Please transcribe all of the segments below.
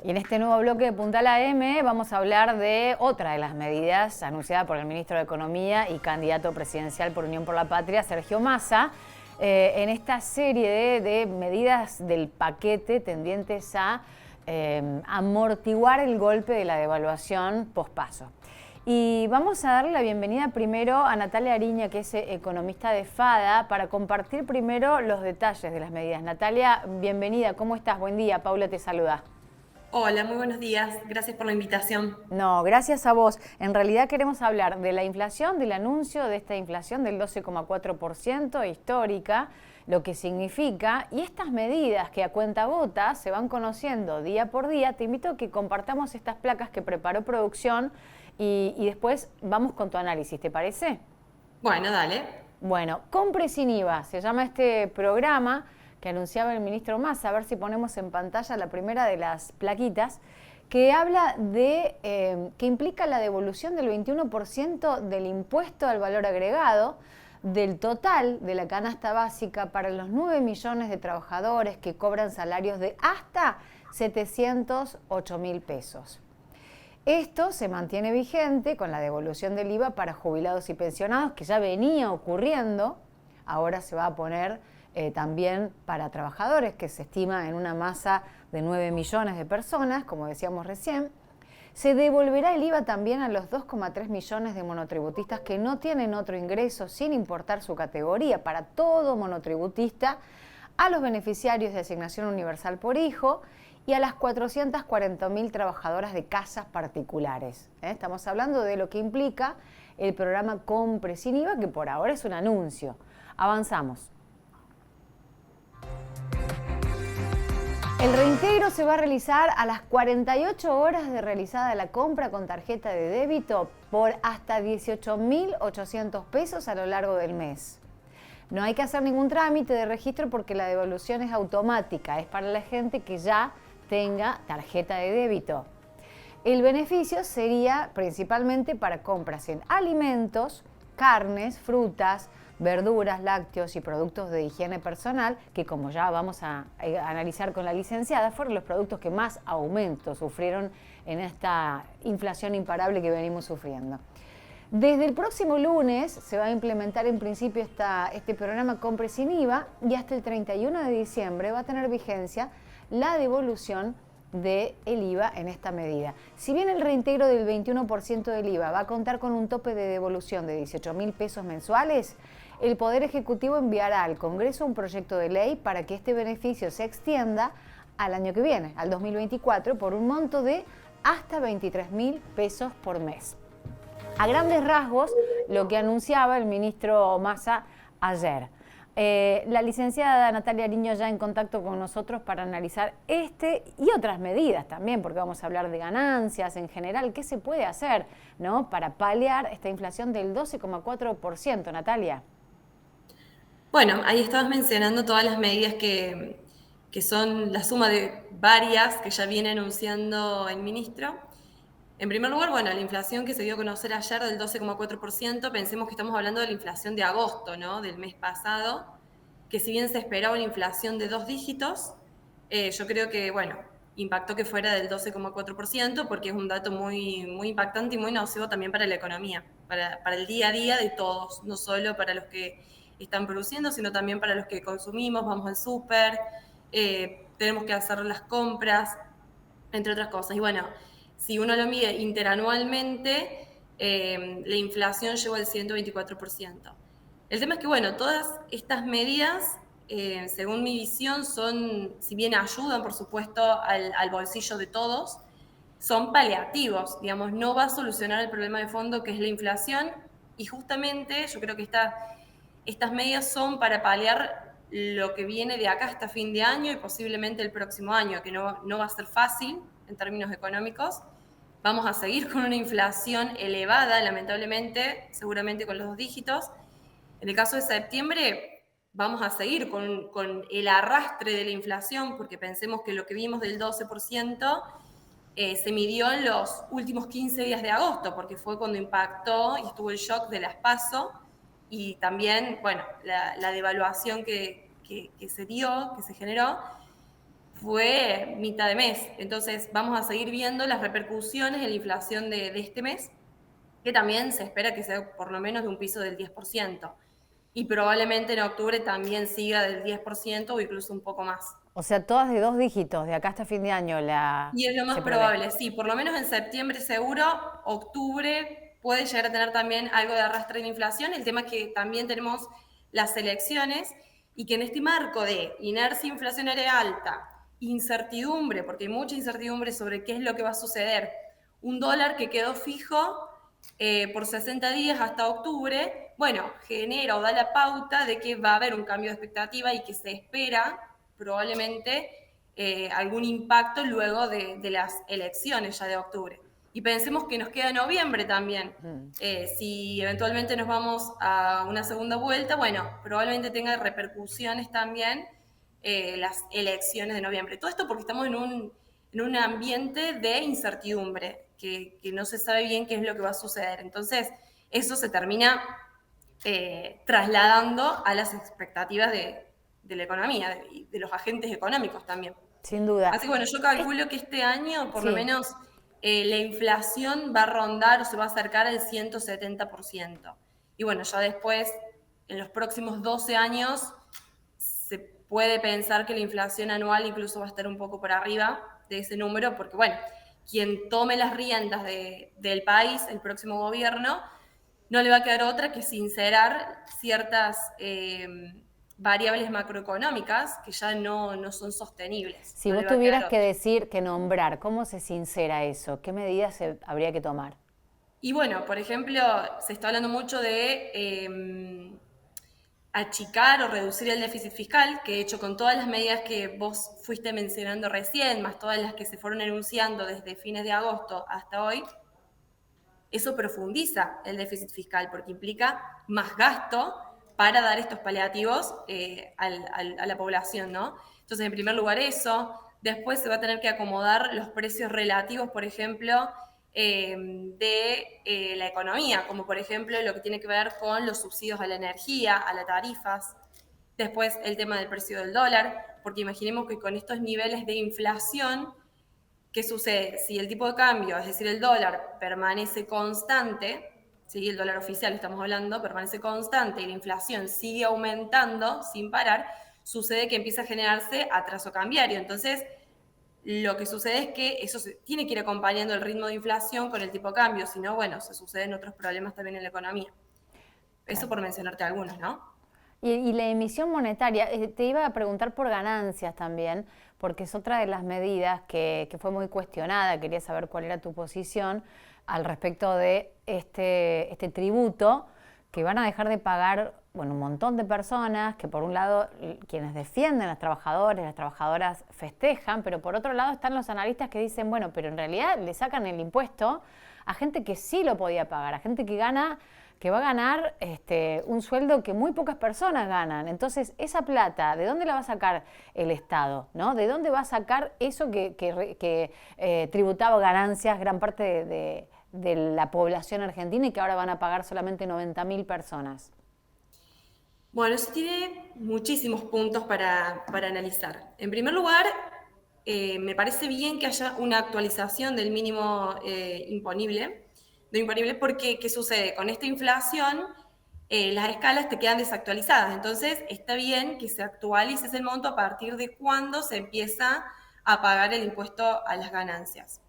Y en este nuevo bloque de Puntal AM vamos a hablar de otra de las medidas anunciada por el ministro de Economía y candidato presidencial por Unión por la Patria, Sergio Massa, en esta serie de medidas del paquete tendientes a amortiguar el golpe de la devaluación pospaso. Y vamos a darle la bienvenida primero a Natalia Ariña, que es economista de FADA, para compartir primero los detalles de las medidas. Natalia, bienvenida, ¿cómo estás? Buen día, Paula te saluda. Hola, muy buenos días. Gracias por la invitación. No, gracias a vos. En realidad queremos hablar de la inflación, del anuncio de esta inflación del 12,4% histórica, lo que significa, y estas medidas que a cuentagotas se van conociendo día por día. Te invito a que compartamos estas placas que preparó producción y después vamos con tu análisis, ¿te parece? Bueno, dale. Bueno, Compre sin IVA, se llama este programa que anunciaba el ministro Massa. A ver si ponemos en pantalla la primera de las plaquitas, que habla de, que implica la devolución del 21% del impuesto al valor agregado del total de la canasta básica para los 9 millones de trabajadores que cobran salarios de hasta 708.000 pesos. Esto se mantiene vigente con la devolución del IVA para jubilados y pensionados, que ya venía ocurriendo. Ahora se va a poner también para trabajadores, que se estima en una masa de 9 millones de personas, como decíamos recién. Se devolverá el IVA también a los 2,3 millones de monotributistas que no tienen otro ingreso, sin importar su categoría, para todo monotributista, a los beneficiarios de asignación universal por hijo y a las 440.000 trabajadoras de casas particulares. Estamos hablando de lo que implica el programa Compre sin IVA, que por ahora es un anuncio. Avanzamos. El reintegro se va a realizar a las 48 horas de realizada la compra con tarjeta de débito por hasta 18.800 pesos a lo largo del mes. No hay que hacer ningún trámite de registro porque la devolución es automática, es para la gente que ya tenga tarjeta de débito. El beneficio sería principalmente para compras en alimentos, carnes, frutas, verduras, lácteos y productos de higiene personal, que como ya vamos a analizar con la licenciada, fueron los productos que más aumento sufrieron en esta inflación imparable que venimos sufriendo. Desde el próximo lunes se va a implementar en principio este programa Compre sin IVA y hasta el 31 de diciembre va a tener vigencia la devolución del IVA en esta medida. Si bien el reintegro del 21% del IVA va a contar con un tope de devolución de 18.000 pesos mensuales, el Poder Ejecutivo enviará al Congreso un proyecto de ley para que este beneficio se extienda al año que viene, al 2024, por un monto de hasta 23.000 pesos por mes. A grandes rasgos, lo que anunciaba el ministro Massa ayer. La licenciada Natalia Ariño ya en contacto con nosotros para analizar este y otras medidas también, porque vamos a hablar de ganancias en general. ¿Qué se puede hacer, ¿no?, para paliar esta inflación del 12,4%, Natalia? Bueno, ahí estabas mencionando todas las medidas que son la suma de varias que ya viene anunciando el ministro. En primer lugar, bueno, la inflación que se dio a conocer ayer del 12,4%, pensemos que estamos hablando de la inflación de agosto, ¿no?, del mes pasado, que si bien se esperaba una inflación de 2 dígitos, yo creo que, bueno, impactó que fuera del 12,4% porque es un dato muy, muy impactante y muy nocivo también para la economía, para el día a día de todos, no solo para los que están produciendo, sino también para los que consumimos, vamos al súper, tenemos que hacer las compras, entre otras cosas. Y bueno, si uno lo mide interanualmente, la inflación llegó al 124%. El tema es que, bueno, todas estas medidas, según mi visión, son, si bien ayudan, por supuesto, al bolsillo de todos, son paliativos, digamos, no va a solucionar el problema de fondo que es la inflación, y justamente yo creo que estas medidas son para paliar lo que viene de acá hasta fin de año y posiblemente el próximo año, que no va a ser fácil en términos económicos. Vamos a seguir con una inflación elevada, lamentablemente, seguramente con los 2 dígitos. En el caso de septiembre, vamos a seguir con el arrastre de la inflación, porque pensemos que lo que vimos del 12% se midió en los últimos 15 días de agosto, porque fue cuando impactó y estuvo el shock de las PASO y también, bueno, la devaluación que se dio, que se generó, fue mitad de mes. Entonces vamos a seguir viendo las repercusiones en la inflación de este mes, que también se espera que sea por lo menos de un piso del 10%. Y probablemente en octubre también siga del 10% o incluso un poco más. O sea, todas de 2 dígitos, de acá hasta fin de año Y es lo más se prevé. probable, sí, por lo menos en septiembre seguro, octubre puede llegar a tener también algo de arrastre en inflación. El tema es que también tenemos las elecciones y que en este marco de inercia inflacionaria alta, incertidumbre, porque hay mucha incertidumbre sobre qué es lo que va a suceder, un dólar que quedó fijo por 60 días hasta octubre, bueno, genera o da la pauta de que va a haber un cambio de expectativa y que se espera probablemente algún impacto luego de las elecciones ya de octubre. Y pensemos que nos queda noviembre también. Si eventualmente nos vamos a una segunda vuelta, bueno, probablemente tenga repercusiones también las elecciones de noviembre. Todo esto porque estamos en un ambiente de incertidumbre, que no se sabe bien qué es lo que va a suceder. Entonces, eso se termina trasladando a las expectativas de la economía y de los agentes económicos también. Sin duda. Así que bueno, yo calculo que este año por lo Sí. menos la inflación va a rondar o se va a acercar al 170%. Y bueno, ya después, en los próximos 12 años, se puede pensar que la inflación anual incluso va a estar un poco por arriba de ese número, porque bueno, quien tome las riendas del país, el próximo gobierno, no le va a quedar otra que sincerar ciertas variables macroeconómicas que ya no son sostenibles. Si No vos le va a quedar tuvieras que otra. decir, que nombrar, ¿cómo se sincera eso? ¿Qué medidas habría que tomar? Y bueno, por ejemplo, se está hablando mucho de achicar o reducir el déficit fiscal, que de hecho con todas las medidas que vos fuiste mencionando recién, más todas las que se fueron enunciando desde fines de agosto hasta hoy, eso profundiza el déficit fiscal porque implica más gasto para dar estos paliativos a la población, ¿no? Entonces, en primer lugar eso, después se va a tener que acomodar los precios relativos, por ejemplo, de la economía, como por ejemplo lo que tiene que ver con los subsidios a la energía, a las tarifas, después el tema del precio del dólar, porque imaginemos que con estos niveles de inflación, ¿qué sucede? Si el tipo de cambio, es decir, el dólar, permanece constante, ¿sí? El dólar oficial estamos hablando, permanece constante y la inflación sigue aumentando sin parar, sucede que empieza a generarse atraso cambiario. Entonces, lo que sucede es que eso tiene que ir acompañando el ritmo de inflación con el tipo de cambio, si no, bueno, se suceden otros problemas también en la economía. Eso Claro. por mencionarte algunos, ¿no? Y la emisión monetaria, te iba a preguntar por ganancias también, porque es otra de las medidas que fue muy cuestionada. Quería saber cuál era tu posición al respecto de este tributo que van a dejar de pagar, bueno, un montón de personas, que por un lado quienes defienden a los trabajadores, las trabajadoras festejan, pero por otro lado están los analistas que dicen, bueno, pero en realidad le sacan el impuesto a gente que sí lo podía pagar, a gente que va a ganar un sueldo que muy pocas personas ganan. Entonces, esa plata, ¿de dónde la va a sacar el Estado? ¿No? ¿De dónde va a sacar eso que tributaba ganancias gran parte de la población argentina y que ahora van a pagar solamente 90.000 personas? Bueno, eso tiene muchísimos puntos para analizar. En primer lugar, me parece bien que haya una actualización del mínimo imponible, de imponible porque, ¿qué sucede? Con esta inflación, las escalas te quedan desactualizadas. Entonces, está bien que se actualice ese monto a partir de cuándo se empieza a pagar el impuesto a las ganancias,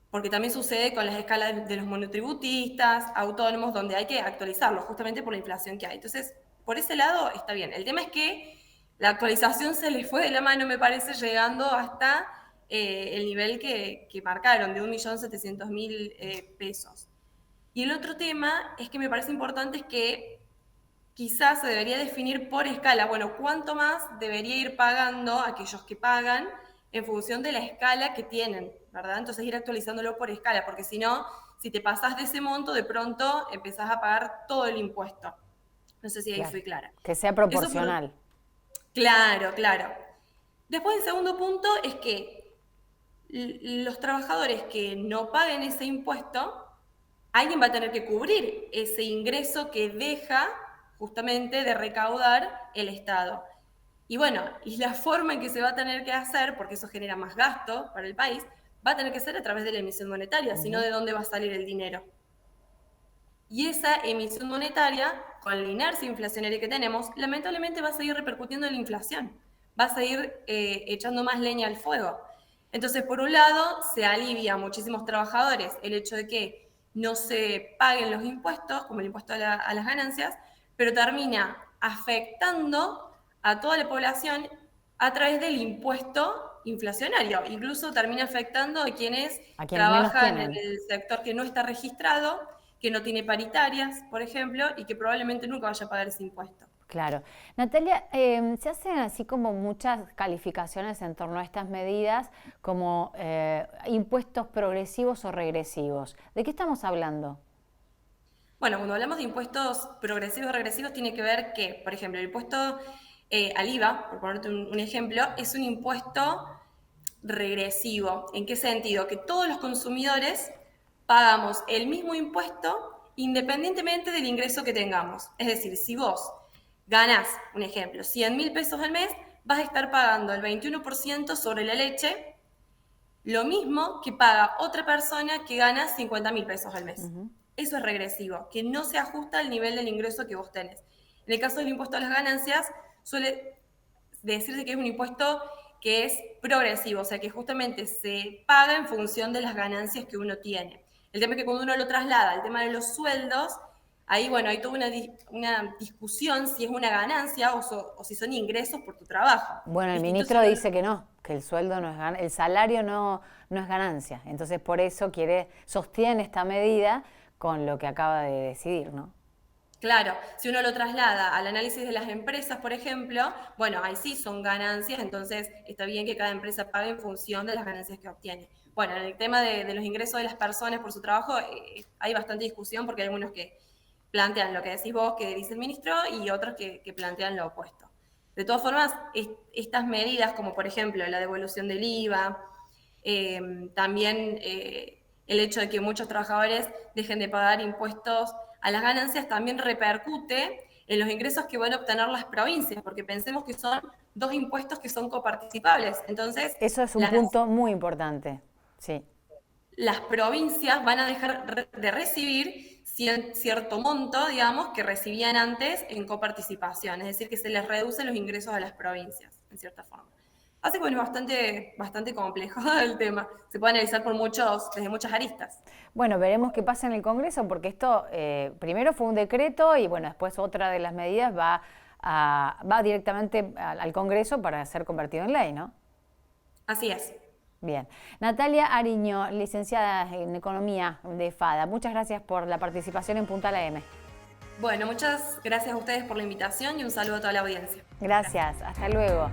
porque también sucede con las escalas de los monotributistas, autónomos, donde hay que actualizarlo, justamente por la inflación que hay. Entonces, por ese lado está bien. El tema es que la actualización se les fue de la mano, me parece, llegando hasta el nivel que marcaron, de 1.700.000 pesos. Y el otro tema es que me parece importante es que quizás se debería definir por escala, bueno, cuánto más debería ir pagando aquellos que pagan en función de la escala que tienen, ¿verdad? Entonces ir actualizándolo por escala, porque si no, si te pasas de ese monto, de pronto empezás a pagar todo el impuesto. No sé si ahí Claro, fui clara. que sea Eso por... proporcional. Claro, claro. Después, el segundo punto es que los trabajadores que no paguen ese impuesto, alguien va a tener que cubrir ese ingreso que deja justamente de recaudar el Estado. Y bueno, y la forma en que se va a tener que hacer, porque eso genera más gasto para el país, va a tener que ser a través de la emisión monetaria, sino de dónde va a salir el dinero. Y esa emisión monetaria, con la inercia inflacionaria que tenemos, lamentablemente va a seguir repercutiendo en la inflación, va a seguir echando más leña al fuego. Entonces, por un lado, se alivia a muchísimos trabajadores el hecho de que no se paguen los impuestos, como el impuesto a las ganancias, pero termina afectando a toda la población a través del impuesto inflacionario. Incluso termina afectando a quienes menos trabajan en tienen. el sector que no está registrado, que no tiene paritarias, por ejemplo, y que probablemente nunca vaya a pagar ese impuesto. Claro. Natalia, se hacen así como muchas calificaciones en torno a estas medidas como impuestos progresivos o regresivos. ¿De qué estamos hablando? Bueno, cuando hablamos de impuestos progresivos o regresivos, tiene que ver que, por ejemplo, el impuesto al IVA, por ponerte un ejemplo, es un impuesto regresivo. ¿En qué sentido? Que todos los consumidores pagamos el mismo impuesto independientemente del ingreso que tengamos. Es decir, si vos ganás, un ejemplo, 100.000 pesos al mes, vas a estar pagando el 21% sobre la leche, lo mismo que paga otra persona que gana 50.000 pesos al mes. Eso es regresivo, que no se ajusta al nivel del ingreso que vos tenés. En el caso del impuesto a las ganancias, suele decirse que es un impuesto que es progresivo, o sea, que justamente se paga en función de las ganancias que uno tiene. El tema es que cuando uno lo traslada al tema de los sueldos, ahí, bueno, hay toda una discusión si es una ganancia o si son ingresos por tu trabajo. Bueno, el Distinto ministro si uno, dice que no, que el sueldo no es el salario no es ganancia. Entonces, por eso sostiene esta medida con lo que acaba de decidir, ¿no? claro, si uno lo traslada al análisis de las empresas, por ejemplo, bueno, ahí sí son ganancias, entonces está bien que cada empresa pague en función de las ganancias que obtiene. Bueno, en el tema de los ingresos de las personas por su trabajo, hay bastante discusión porque hay algunos que plantean lo que decís vos, que dice el ministro, y otros que plantean lo opuesto. De todas formas, estas medidas, como por ejemplo la devolución del IVA, también el hecho de que muchos trabajadores dejen de pagar impuestos a las ganancias también repercute en los ingresos que van a obtener las provincias, porque pensemos que son dos impuestos que son coparticipables. Entonces, Eso es un punto muy importante, sí. las provincias van a dejar de recibir cierto monto, digamos, que recibían antes en coparticipación, es decir, que se les reducen los ingresos a las provincias, en cierta forma. Así que bueno, es bastante complejo el tema. Se puede analizar desde muchas aristas. Bueno, veremos qué pasa en el Congreso, porque esto primero fue un decreto y bueno, después otra de las medidas va directamente al Congreso para ser convertido en ley, ¿no? Así es. Bien. Natalia Ariño, licenciada en Economía de FADA, muchas gracias por la participación en Puntal AM. Bueno, muchas gracias a ustedes por la invitación y un saludo a toda la audiencia. Gracias, hasta luego.